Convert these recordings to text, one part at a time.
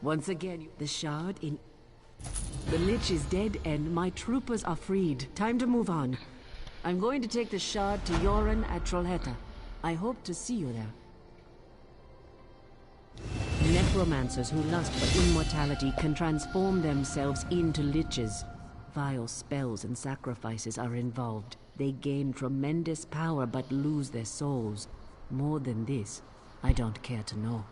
Once again, the shard in... The Lich is dead and my troopers are freed. Time to move on. I'm going to take the shard to Yoren at Trollhättan. I hope to see you there. Necromancers who lust for immortality can transform themselves into liches. Vile spells and sacrifices are involved. They gain tremendous power but lose their souls. More than this, I don't care to know.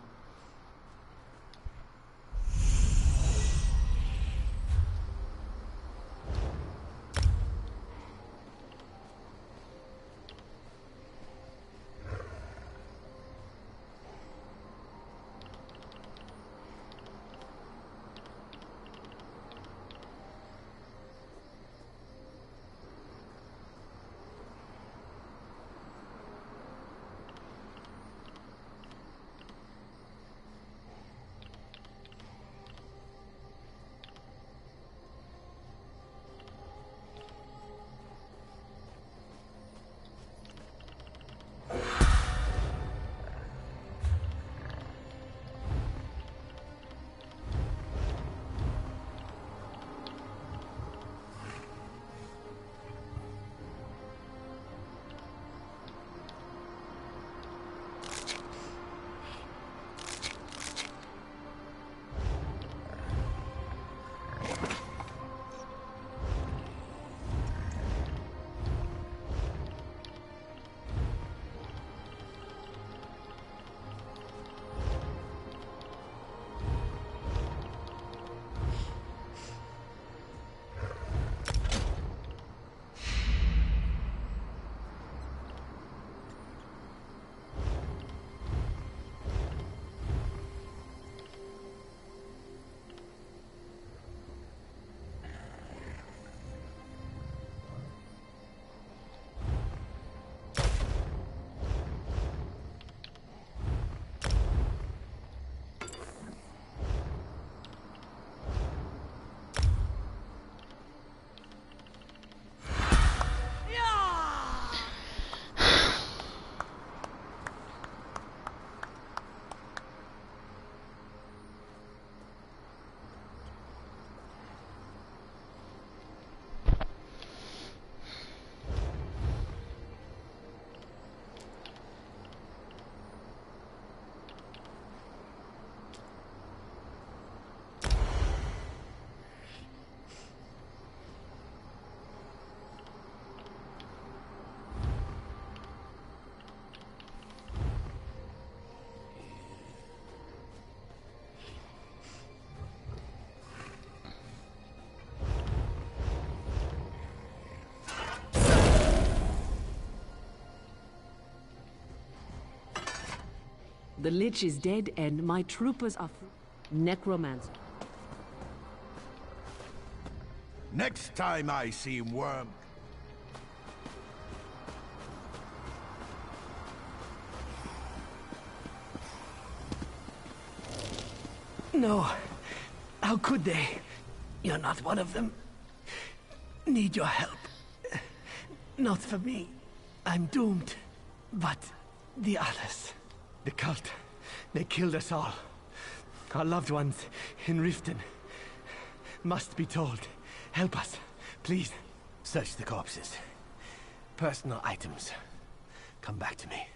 The Lich is dead and my troopers are necromancer. Next time I see Worm... No. How could they? You're not one of them. Need your help. Not for me. I'm doomed. But the others. The cult. They killed us all. Our loved ones in Riften. Must be told. Help us, please. Search the corpses. Personal items. Come back to me.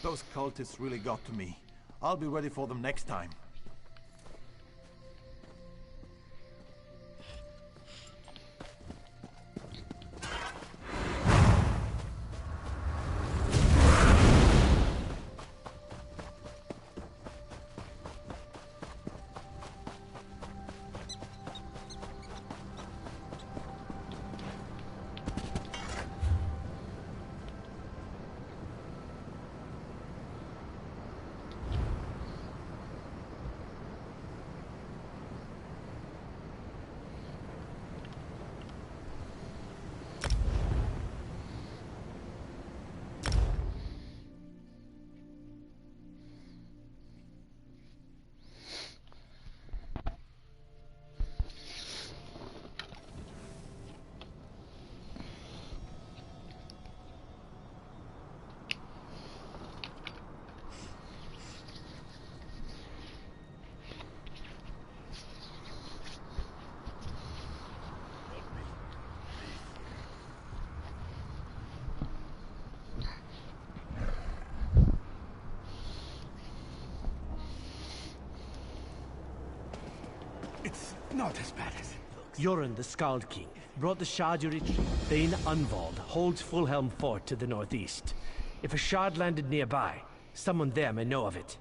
Those cultists really got to me. I'll be ready for them next time. It's not as bad as it looks. Yoren, the Skald King, brought the Shardurich. Thane Unvald holds Fulhelm Fort to the northeast. If a shard landed nearby, someone there may know of it.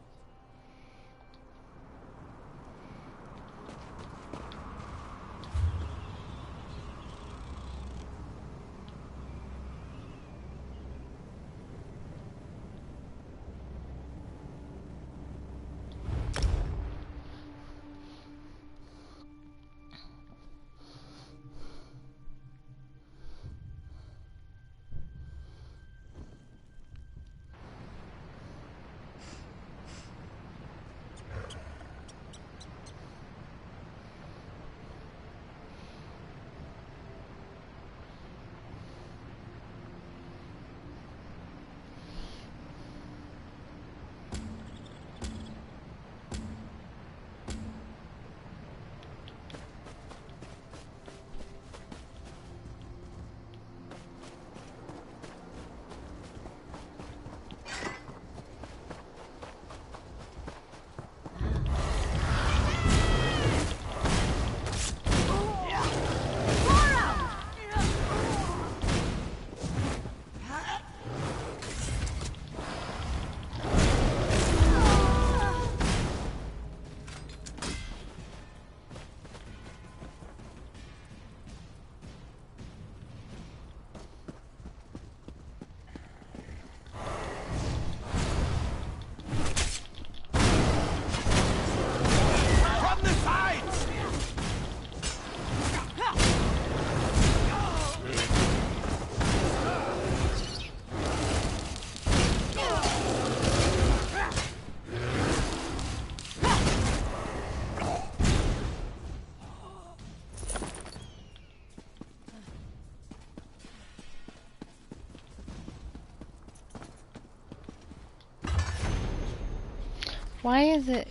Why is it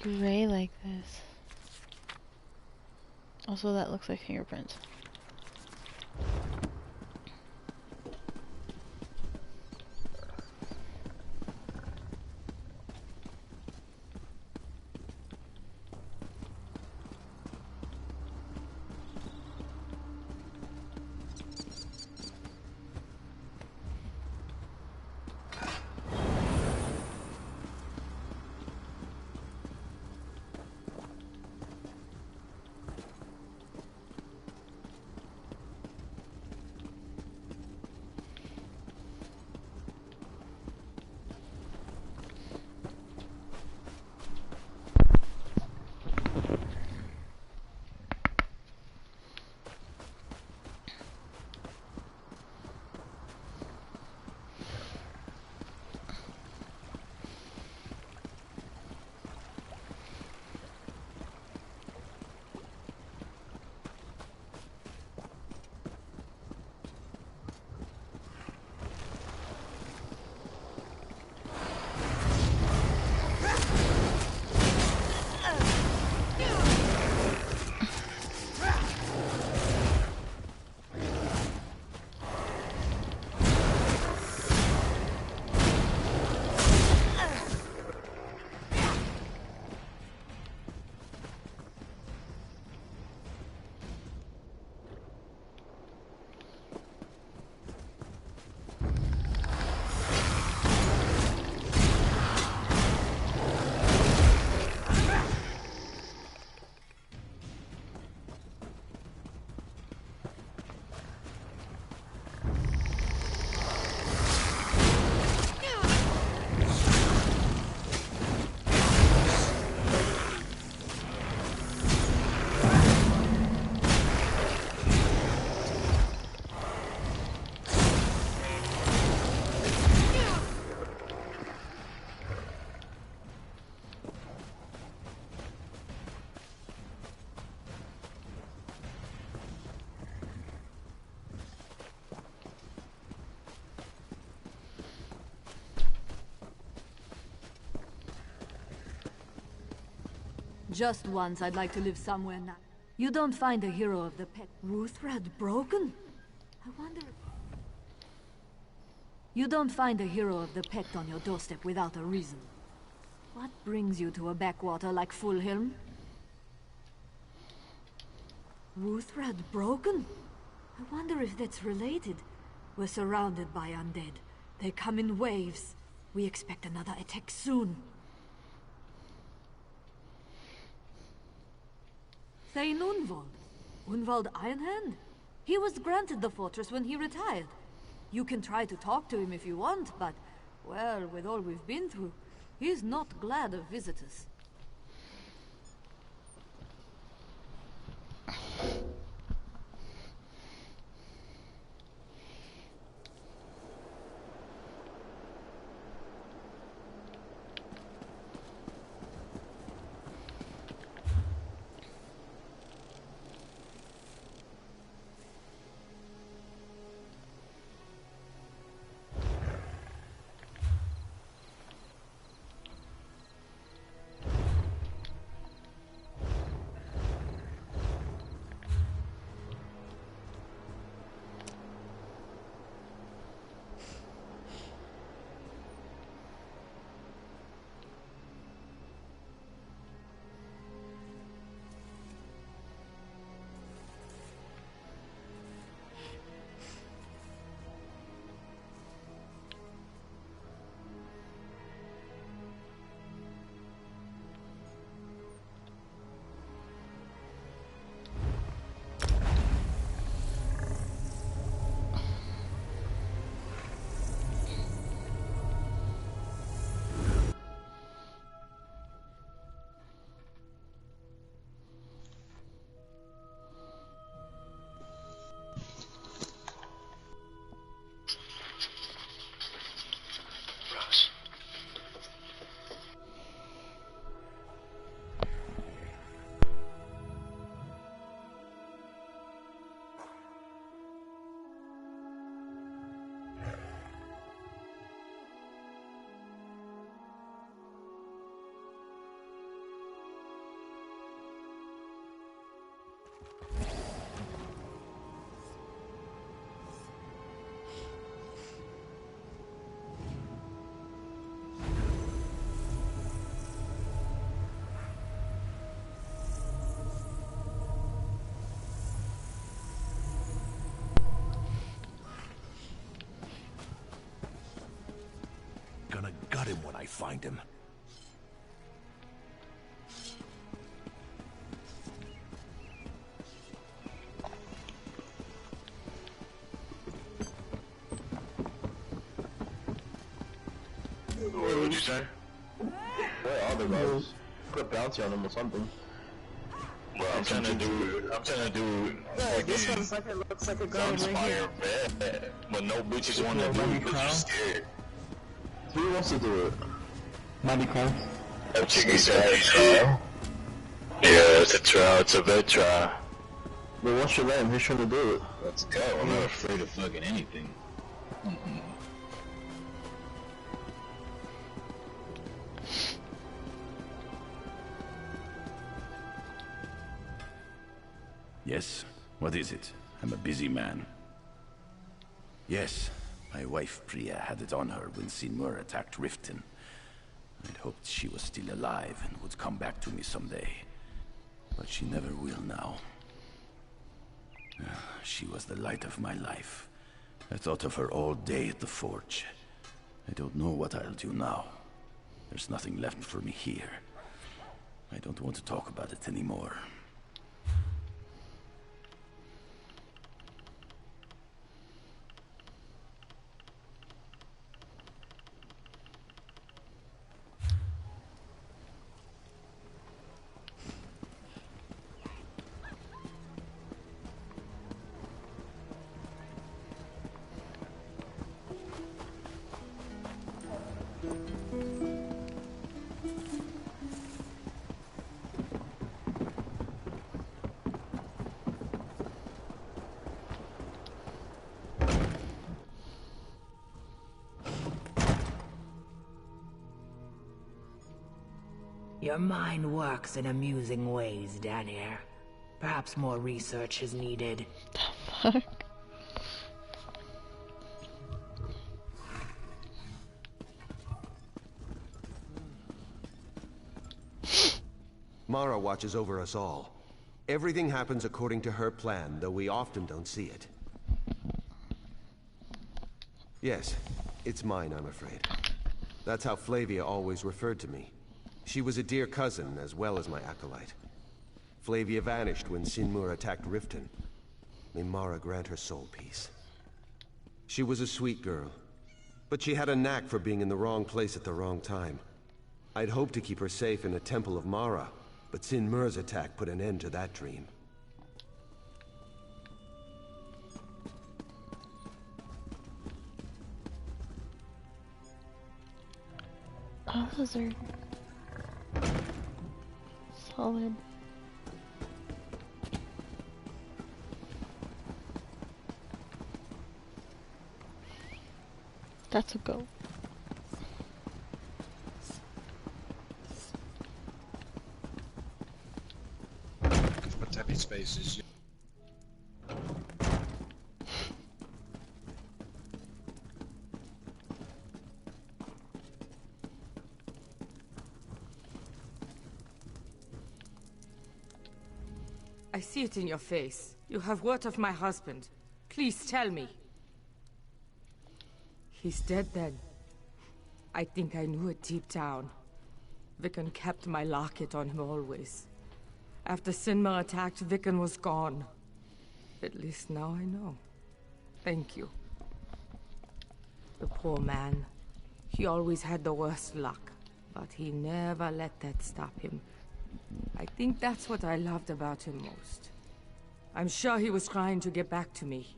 gray like this? Also, that looks like fingerprints. Just once, I'd like to live somewhere now. You don't find a hero of the pet. Ruthrad broken? I wonder... You don't find a hero of the Pect on your doorstep without a reason. What brings you to a backwater like Fulhelm? Ruthrad broken? I wonder if that's related. We're surrounded by undead. They come in waves. We expect another attack soon. Thane Unwald. Unwald Ironhand? He was granted the fortress when he retired. You can try to talk to him if you want, but, well, with all we've been through, he's not glad of visitors. Gonna gut him when I find him. What would you say? Where are the guys? Put a bounty on them or something. Well, I'm trying to do. Yeah, this looks like a guy right here. Bad, but no bitches want to do it because you're scared. Who wants to do it? Money Crown. That chicken said, yeah, it's a trial. It's a vet trial. But what's your name? Who's trying to do it? Let's go. I'm not afraid of fucking anything. Yes? What is it? I'm a busy man. Yes, my wife Priya had it on her when Sinmur attacked Riften. I'd hoped she was still alive and would come back to me someday. But she never will now. She was the light of my life. I thought of her all day at the forge. I don't know what I'll do now. There's nothing left for me here. I don't want to talk about it anymore. Your mind works in amusing ways, Danir. Perhaps more research is needed. The fuck? Mara watches over us all. Everything happens according to her plan, though we often don't see it. Yes, it's mine, I'm afraid. That's how Flavia always referred to me. She was a dear cousin, as well as my acolyte. Flavia vanished when Sinmur attacked Riften. May Mara grant her soul peace. She was a sweet girl, but she had a knack for being in the wrong place at the wrong time. I'd hoped to keep her safe in a temple of Mara, but Sinmur's attack put an end to that dream. Oh, those are solid. That's a go. What type of space is you? I see it in your face. You have word of my husband. Please tell me. He's dead then. I think I knew it deep down. Viken kept my locket on him always. After Sinmar attacked, Viken was gone. At least now I know. Thank you. The poor man. He always had the worst luck, but he never let that stop him. I think that's what I loved about him most. I'm sure he was trying to get back to me.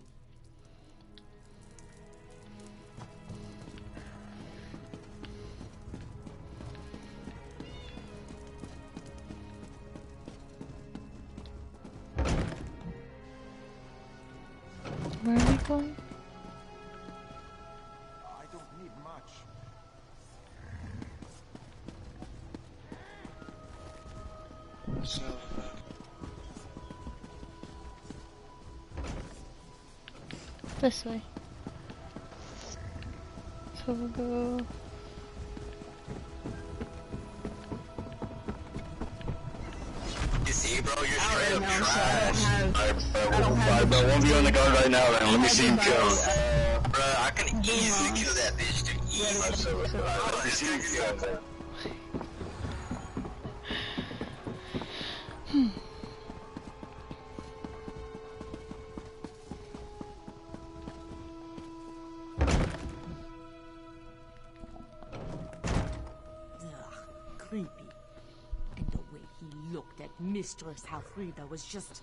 Where are we going? I don't need much. So, This way. So we'll go. You see, bro, you're straight up trash. Alright, bro, 1v on the guard right now, man. Let me see him kill. Bro, I can easily kill that bitch, dude. Easily. Let me see him kill. Creepy. And the way he looked at Mistress Halfrida was just...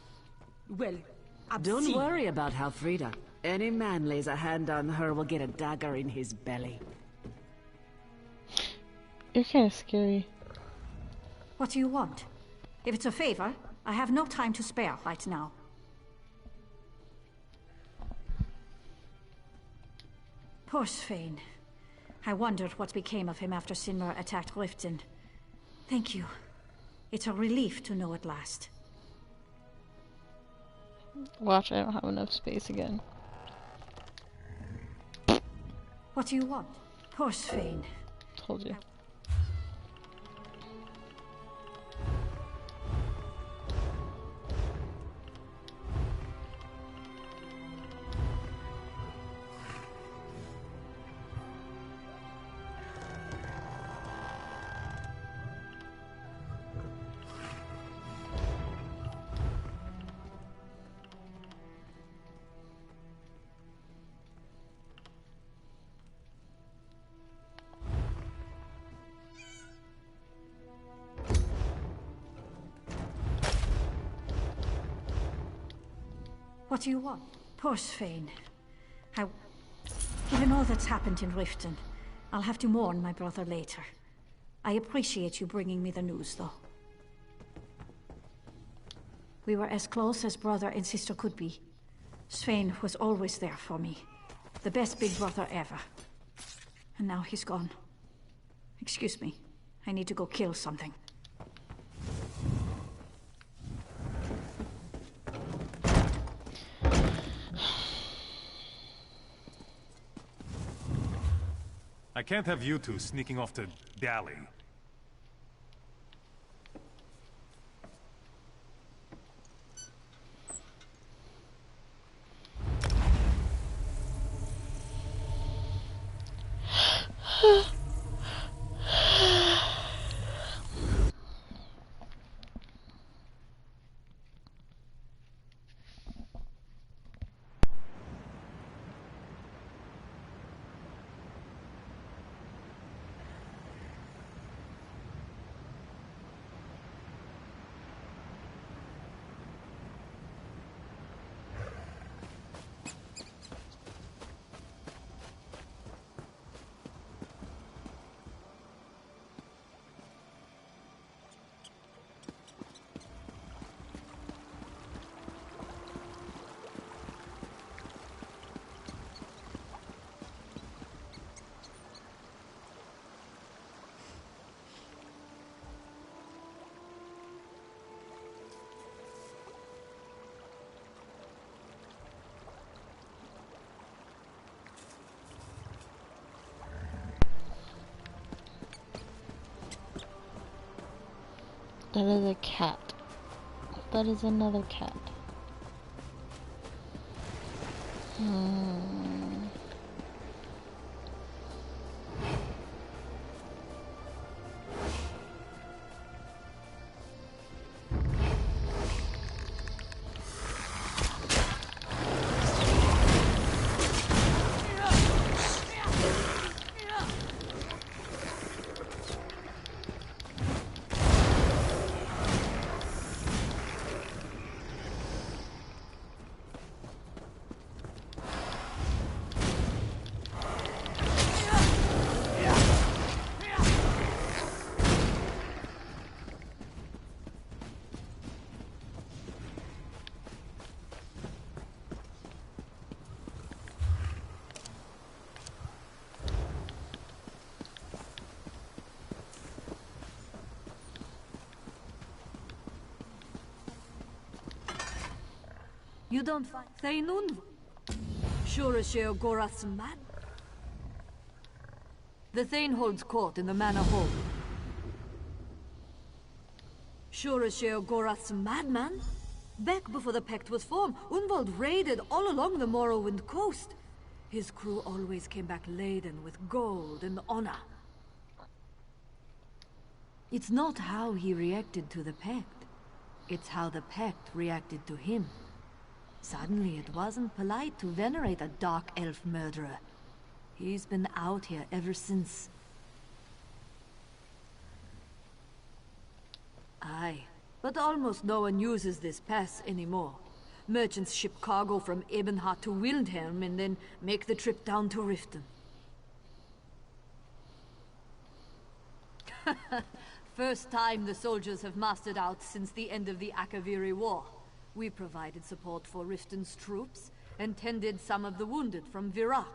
well, obscene. Don't worry about Halfrida. Any man lays a hand on her will get a dagger in his belly. You're kind of scary. What do you want? If it's a favor, I have no time to spare right now. Poor Svein. I wondered what became of him after Sinmar attacked Riften. Thank you. It's a relief to know at last. Watch, I don't have enough space again. What do you want? Poor Svein. Told you. What do you want? Poor Svein. Given all that's happened in Riften, I'll have to mourn my brother later. I appreciate you bringing me the news, though. We were as close as brother and sister could be. Svein was always there for me. The best big brother ever. And now he's gone. Excuse me. I need to go kill something. I can't have you two sneaking off to dally. That is a cat. That is another cat. You don't find Thane Unwald? Sure as Sheo Gorath's mad? The Thane holds court in the Manor Hall. Sure as Sheo Gorath's madman? Back before the pact was formed, Unwald raided all along the Morrowind coast. His crew always came back laden with gold and honor. It's not how he reacted to the pact. It's how the pact reacted to him. Suddenly, it wasn't polite to venerate a dark elf murderer. He's been out here ever since. Aye, but almost no one uses this pass anymore. Merchants ship cargo from Ebenheart to Wildhelm and then make the trip down to Riften. First time the soldiers have mustered out since the end of the Akaviri War. We provided support for Riften's troops and tended some of the wounded from Virak.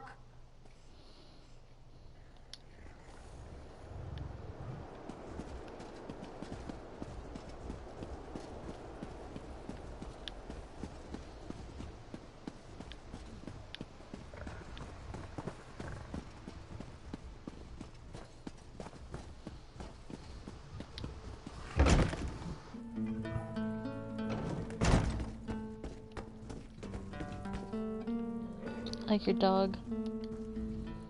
Like your dog.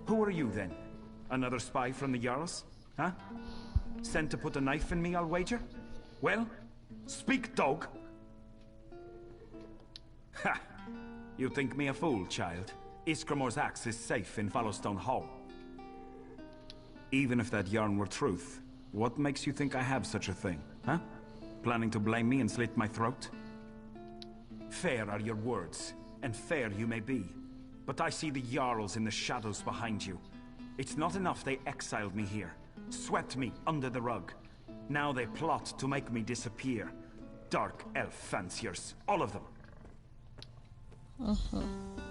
Who are you then? Another spy from the Jarls? Huh? Sent to put a knife in me, I'll wager? Well, speak, dog! Ha! You think me a fool, child? Ysgramor's axe is safe in Fallowstone Hall. Even if that yarn were truth, what makes you think I have such a thing, huh? Planning to blame me and slit my throat? Fair are your words, and fair you may be. But I see the Jarls in the shadows behind you. It's not enough they exiled me here, swept me under the rug. Now they plot to make me disappear. Dark elf fanciers, all of them.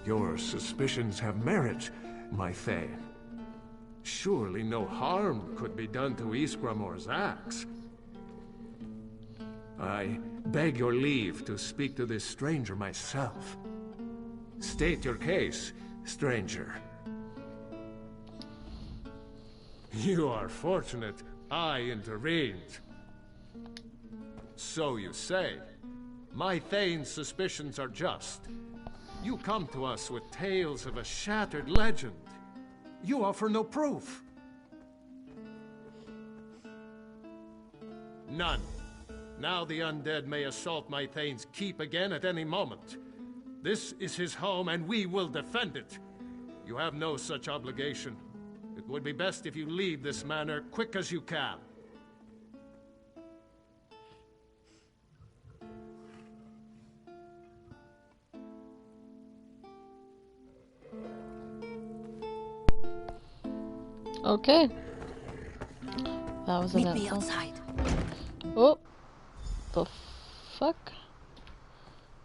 Your suspicions have merit, my Thane. Surely no harm could be done to Ysgramor's axe. I beg your leave to speak to this stranger myself. State your case, stranger. You are fortunate I intervened. So you say. My Thane's suspicions are just. You come to us with tales of a shattered legend. You offer no proof. None. Now the undead may assault my Thane's keep again at any moment. This is his home, and we will defend it. You have no such obligation. It would be best if you leave this manor quick as you can. Okay. That was Meet an me outside. Oh. The fuck?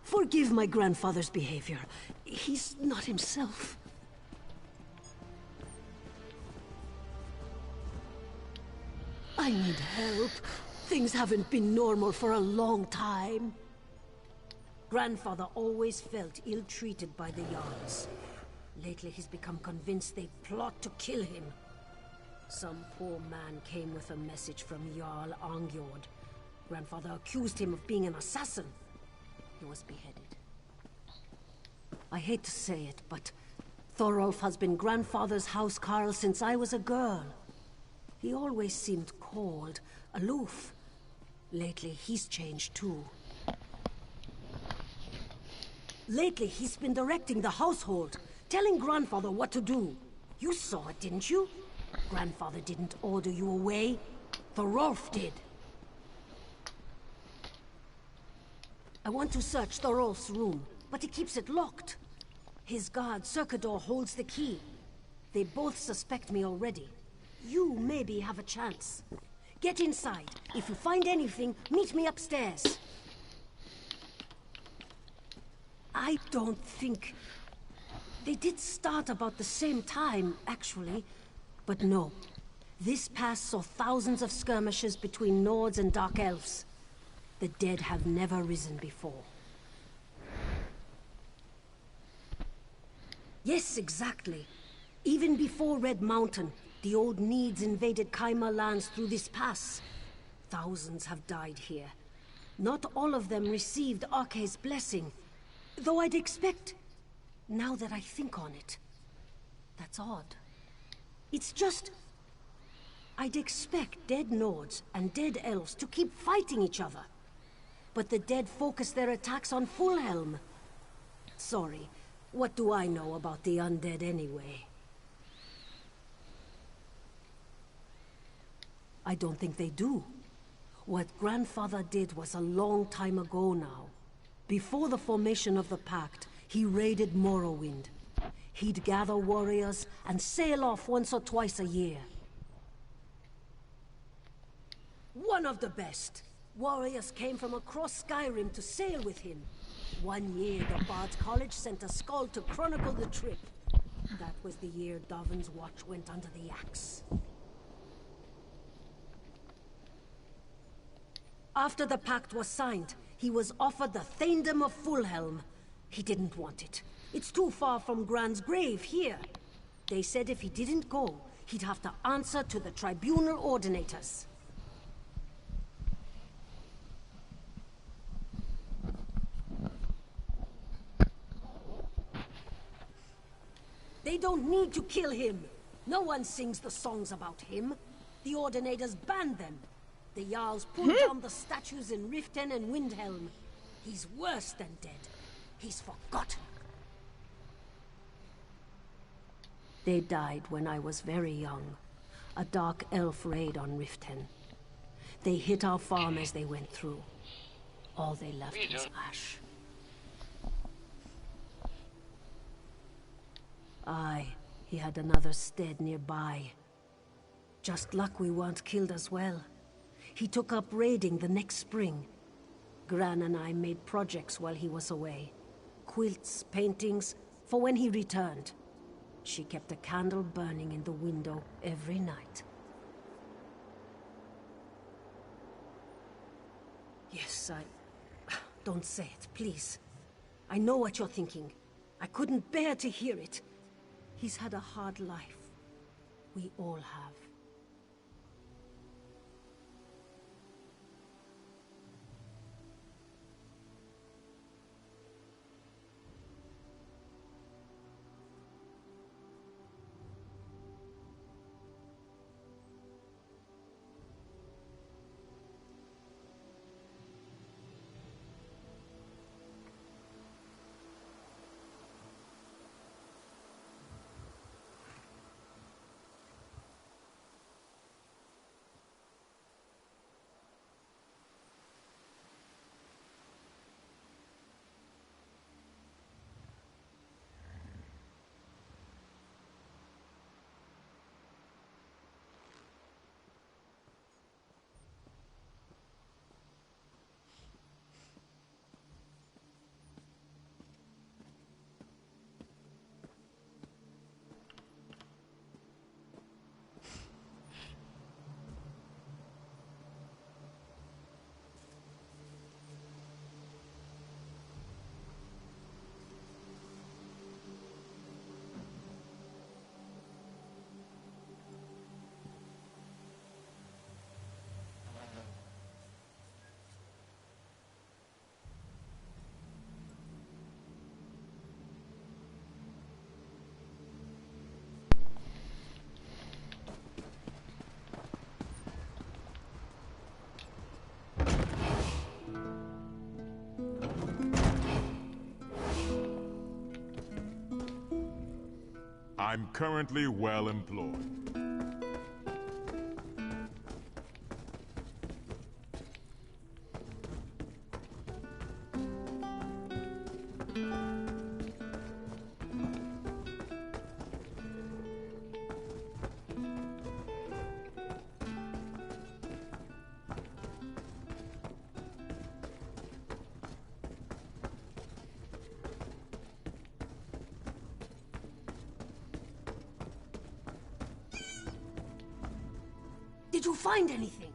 Forgive my grandfather's behavior. He's not himself. I need help. Things haven't been normal for a long time. Grandfather always felt ill-treated by the Jarls. Lately he's become convinced they plot to kill him. Some poor man came with a message from Jarl Angjord. Grandfather accused him of being an assassin. He was beheaded. I hate to say it, but Thorolf has been grandfather's housecarl since I was a girl. He always seemed cold, aloof. Lately, he's changed too. Lately, he's been directing the household, telling grandfather what to do. You saw it, didn't you? Grandfather didn't order you away. Thorolf did. I want to search Thorolf's room, but he keeps it locked. His guard, Circador, holds the key. They both suspect me already. You maybe have a chance. Get inside. If you find anything, meet me upstairs. I don't think... They did start about the same time, actually. But no. This pass saw thousands of skirmishes between Nords and Dark Elves. The dead have never risen before. Yes, exactly. Even before Red Mountain, the old Needs invaded Kaima lands through this pass. Thousands have died here. Not all of them received Arke's blessing, though I'd expect, now that I think on it. That's odd. It's just... I'd expect dead Nords and dead Elves to keep fighting each other. But the dead focus their attacks on Fulhelm. Sorry, what do I know about the undead anyway? I don't think they do. What Grandfather did was a long time ago now. Before the formation of the Pact, he raided Morrowind. He'd gather warriors and sail off once or twice a year. One of the best. Warriors came from across Skyrim to sail with him. One year, the Bard's College sent a skull to chronicle the trip. That was the year Darvin's watch went under the axe. After the pact was signed, he was offered the Thanedom of Fulhelm. He didn't want it. It's too far from Gran's grave here. They said if he didn't go, he'd have to answer to the Tribunal Ordinators. They don't need to kill him. No one sings the songs about him. The Ordinators banned them. The Jarls pulled down the statues in Riften and Windhelm. He's worse than dead. He's forgotten. They died when I was very young. A dark elf raid on Riften. They hit our farm as they went through. All they left was ash. Aye, he had another stead nearby. Just luck we weren't killed as well. He took up raiding the next spring. Gran and I made projects while he was away. Quilts, paintings, for when he returned. She kept a candle burning in the window every night. Yes, Don't say it, please. I know what you're thinking. I couldn't bear to hear it. He's had a hard life. We all have. I'm currently well employed. Did you find anything?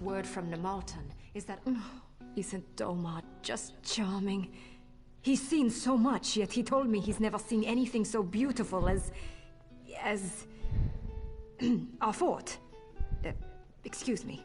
Word from Namaltan is that... Isn't Domar just charming? He's seen so much, yet he told me he's never seen anything so beautiful as... our fort. Excuse me.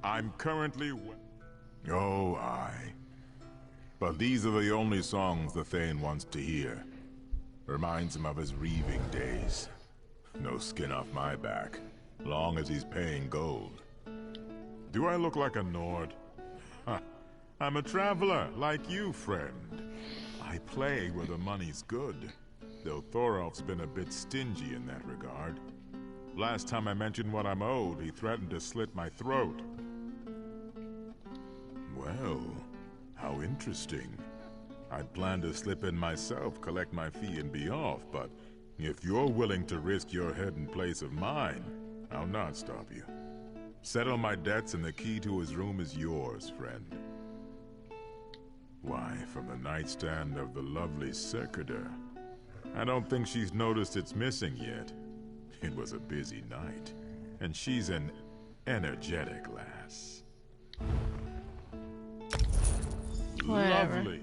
I'm currently... Oh, aye. But these are the only songs the Thane wants to hear. Reminds him of his reaving days. No skin off my back, long as he's paying gold. Do I look like a Nord? Ha! I'm a traveler, like you, friend. I play where the money's good, though Thorolf's been a bit stingy in that regard. Last time I mentioned what I'm owed, he threatened to slit my throat. Well, how interesting. I'd planned to slip in myself, collect my fee, and be off, but if you're willing to risk your head in place of mine, I'll not stop you. Settle my debts and the key to his room is yours, friend. Why, from the nightstand of the lovely Circader. I don't think she's noticed it's missing yet. It was a busy night, and she's an energetic lass. Whatever. Lovely.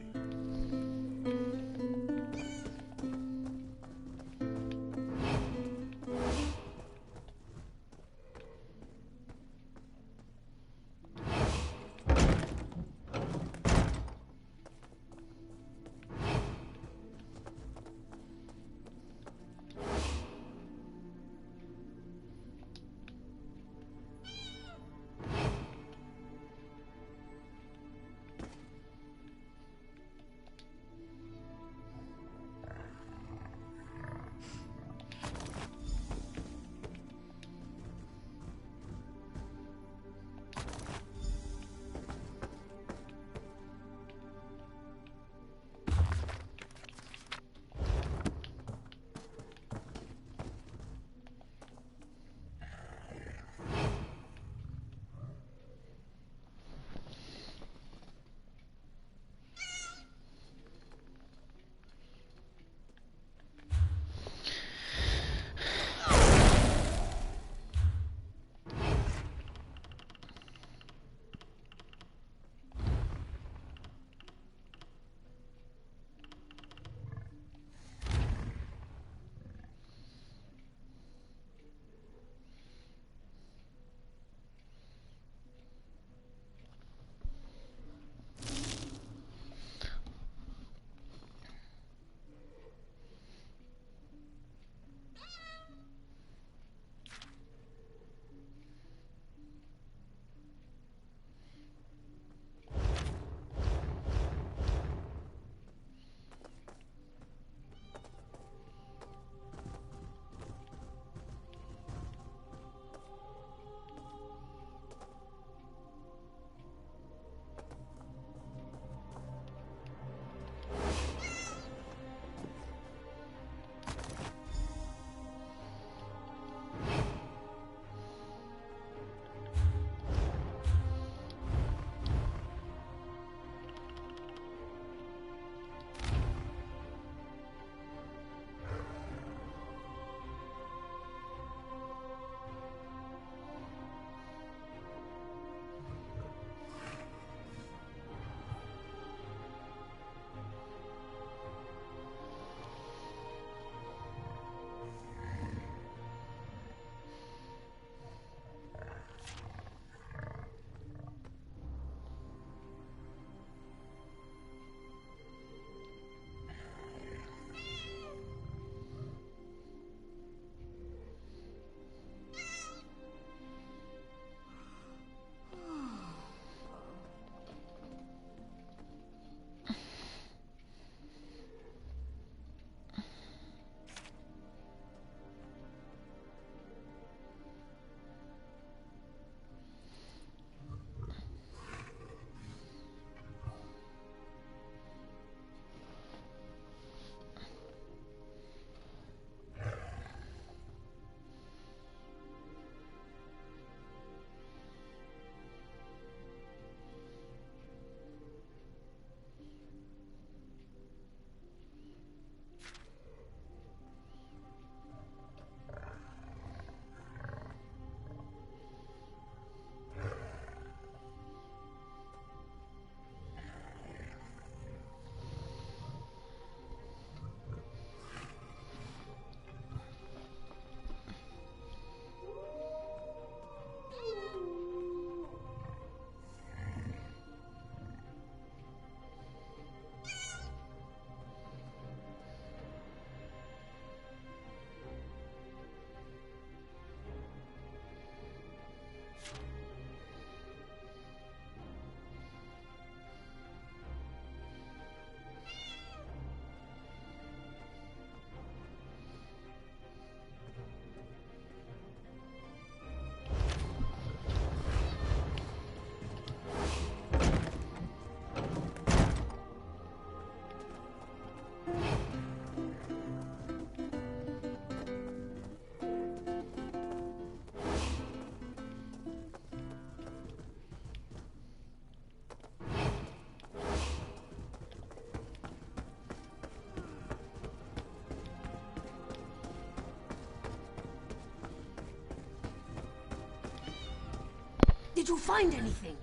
you find anything?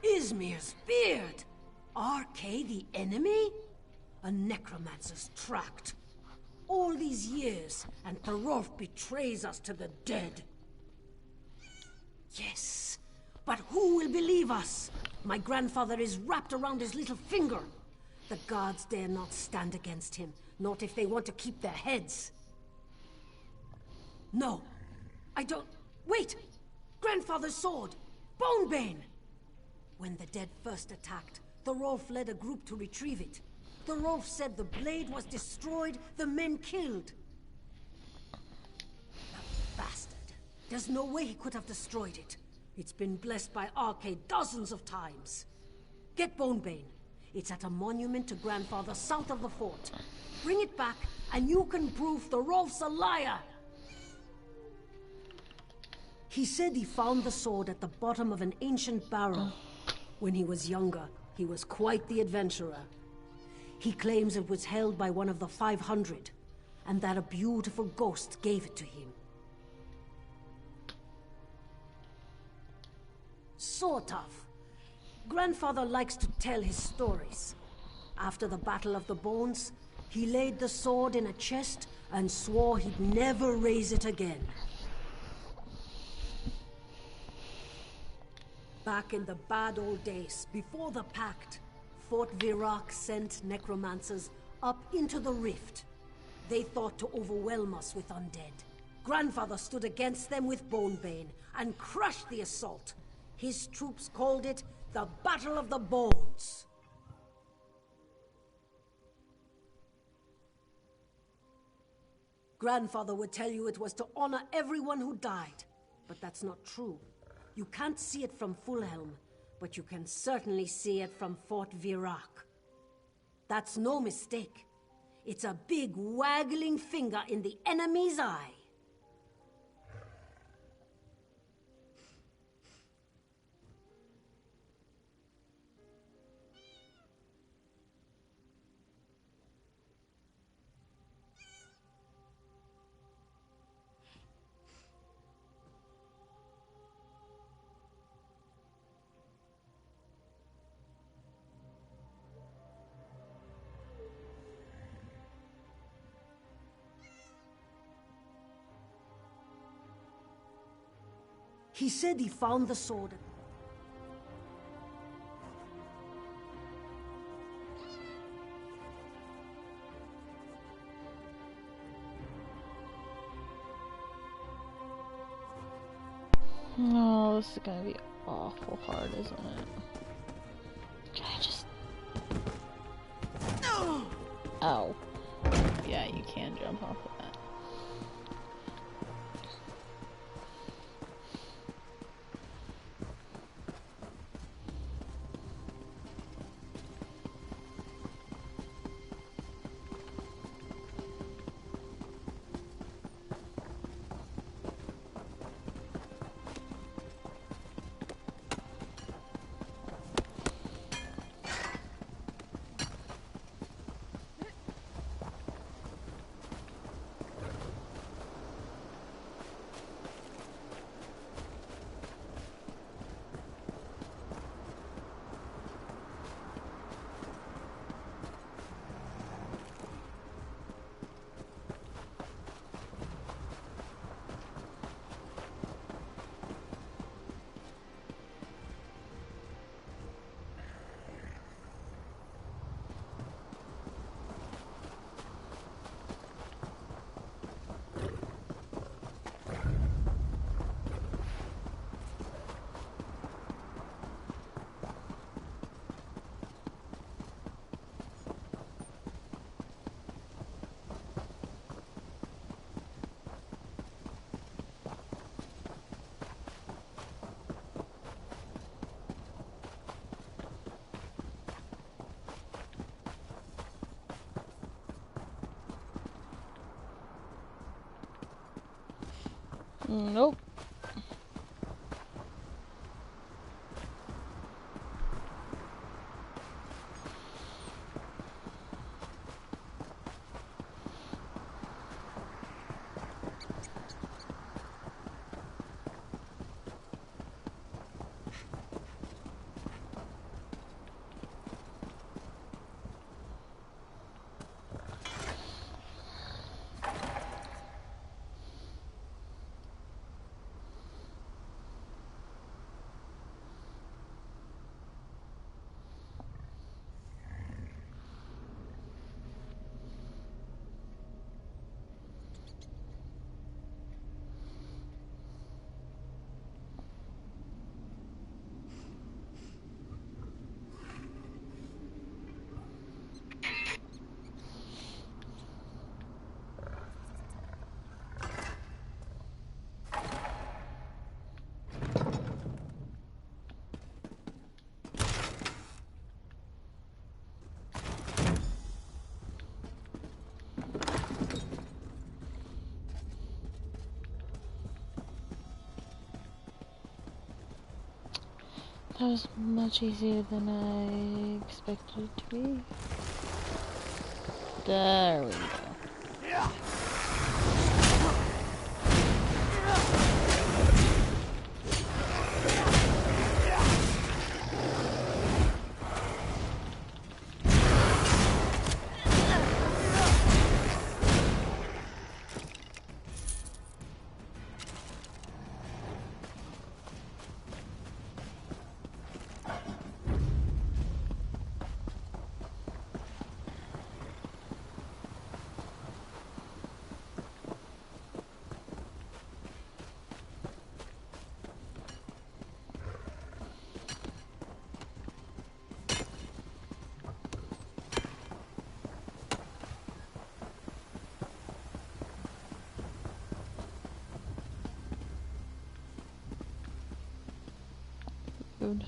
Izmir's beard! RK the enemy? A necromancer's tract. All these years, and Thorolf betrays us to the dead. Yes, but who will believe us? My grandfather is wrapped around his little finger. The gods dare not stand against him, not if they want to keep their heads. No, I don't... Wait! Grandfather's sword! Bonebane! When the dead first attacked, Thorolf led a group to retrieve it. Thorolf said the blade was destroyed, the men killed. The bastard. There's no way he could have destroyed it. It's been blessed by Arcade dozens of times. Get Bonebane. It's at a monument to Grandfather south of the fort. Bring it back, and you can prove Thorolf's a liar! He said he found the sword at the bottom of an ancient barrow. When he was younger, he was quite the adventurer. He claims it was held by one of the 500, and that a beautiful ghost gave it to him. Sort of. Grandfather likes to tell his stories. After the Battle of the Bones, he laid the sword in a chest and swore he'd never raise it again. Back in the bad old days, before the Pact, Fort Virac sent necromancers up into the rift. They thought to overwhelm us with undead. Grandfather stood against them with Bonebane and crushed the assault. His troops called it the Battle of the Bones. Grandfather would tell you it was to honor everyone who died, but that's not true. You can't see it from Fulhelm, but you can certainly see it from Fort Virac. That's no mistake. It's a big waggling finger in the enemy's eye. He said he found the sword. Oh, this is gonna be awful hard, isn't it? Can I just... Ow. Yeah, you can jump off of that. Nope. That was much easier than I expected it to be. There we go. Food.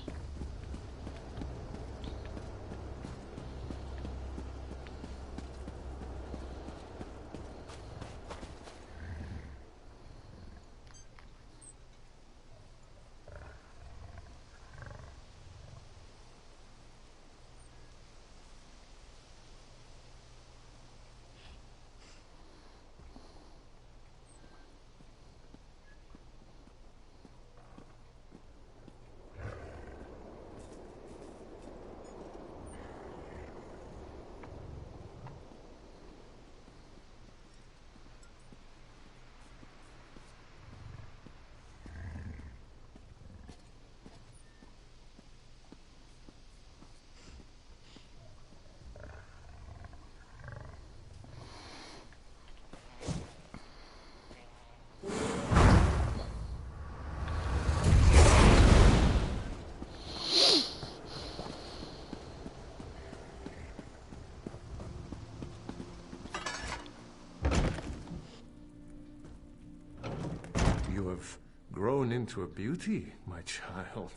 You have grown into a beauty, my child.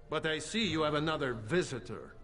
But I see you have another visitor.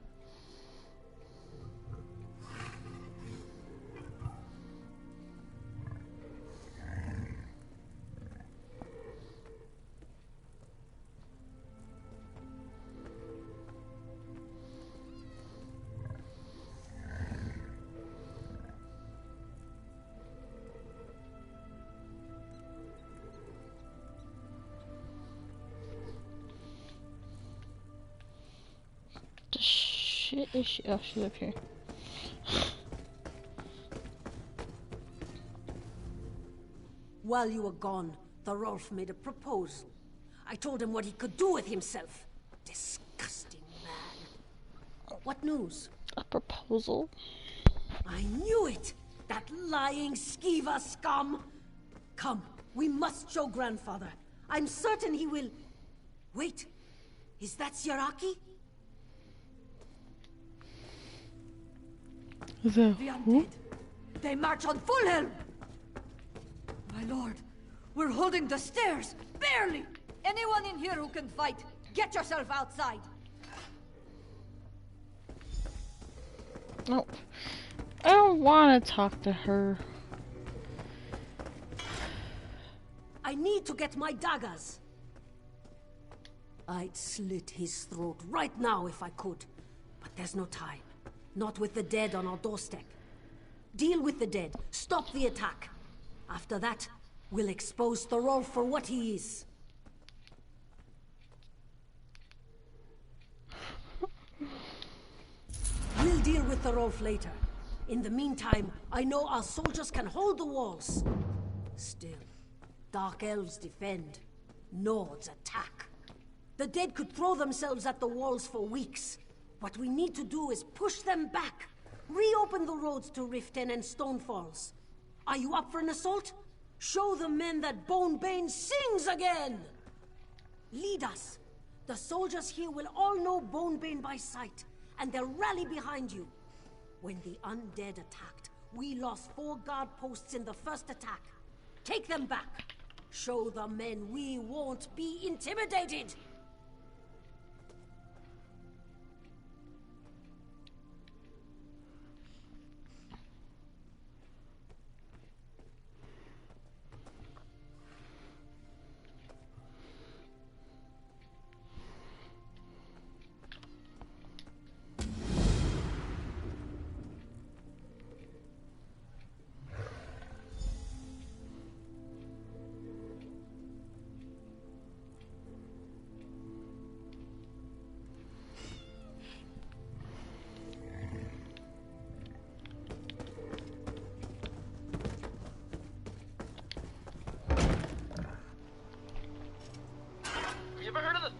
Shit is she? Oh, she's up here. While you were gone, Thorolf made a proposal. I told him what he could do with himself. Disgusting man. What news? A proposal? I knew it! That lying Skiva scum! Come, we must show grandfather. I'm certain he will... Wait, is that Siraki? The undead. They march on Fulhelm! My lord, we're holding the stairs, barely! Anyone in here who can fight, get yourself outside! Oh, I don't want to talk to her. I need to get my daggers. I'd slit his throat right now if I could. But there's no time. Not with the dead on our doorstep. Deal with the dead. Stop the attack. After that, we'll expose Thorolf for what he is. We'll deal with Thorolf later. In the meantime, I know our soldiers can hold the walls. Still, Dark Elves defend. Nords attack. The dead could throw themselves at the walls for weeks. What we need to do is push them back. Reopen the roads to Riften and Stonefalls. Are you up for an assault? Show the men that Bonebane sings again! Lead us. The soldiers here will all know Bonebane by sight, and they'll rally behind you. When the undead attacked, we lost 4 guard posts in the first attack. Take them back. Show the men we won't be intimidated.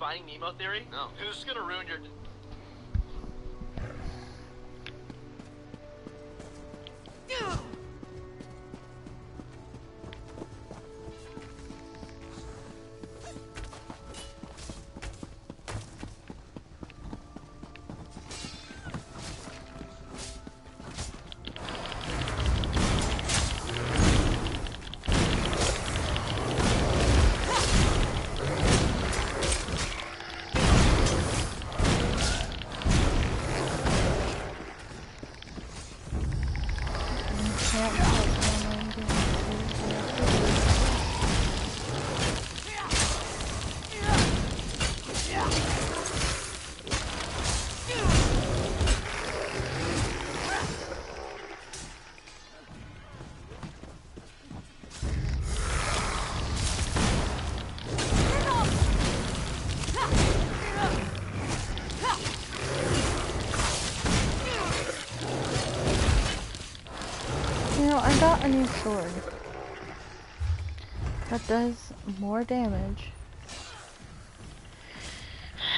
Finding Nemo theory? No. Who's gonna ruin your... I got a new sword that does more damage,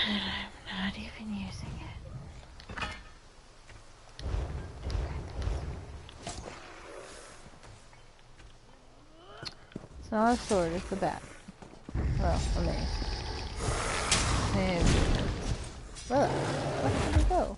and I'm not even using it. It's not a sword, it's a bat. Well, a mace. And well, where did it go?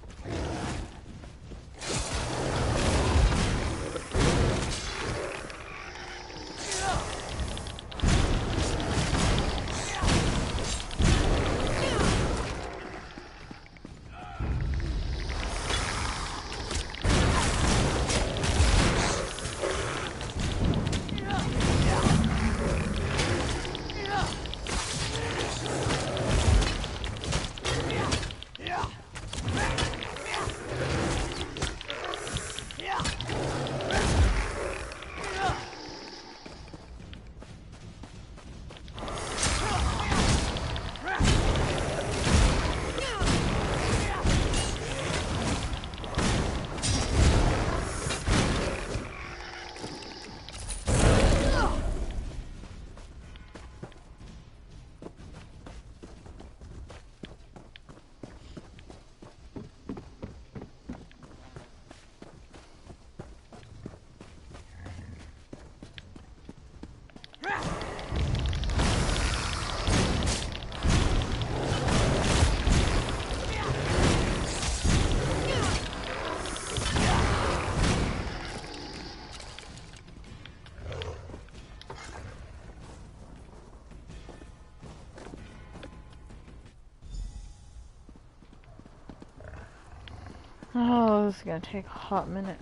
Oh, this is gonna take a hot minute.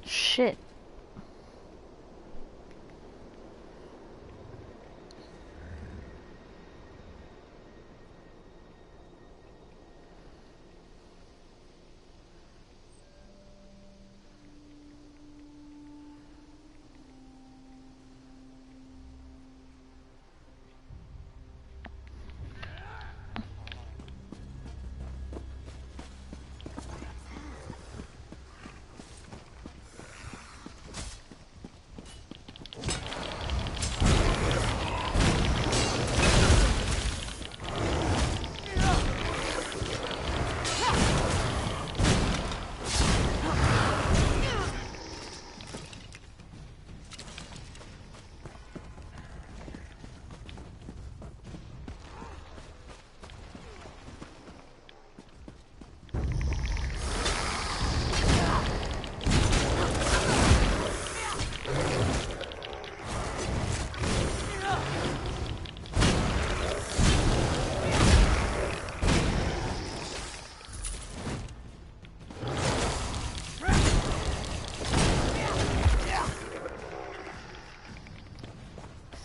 Shit.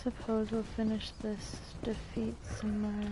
Suppose we'll finish this, defeat Sinmar.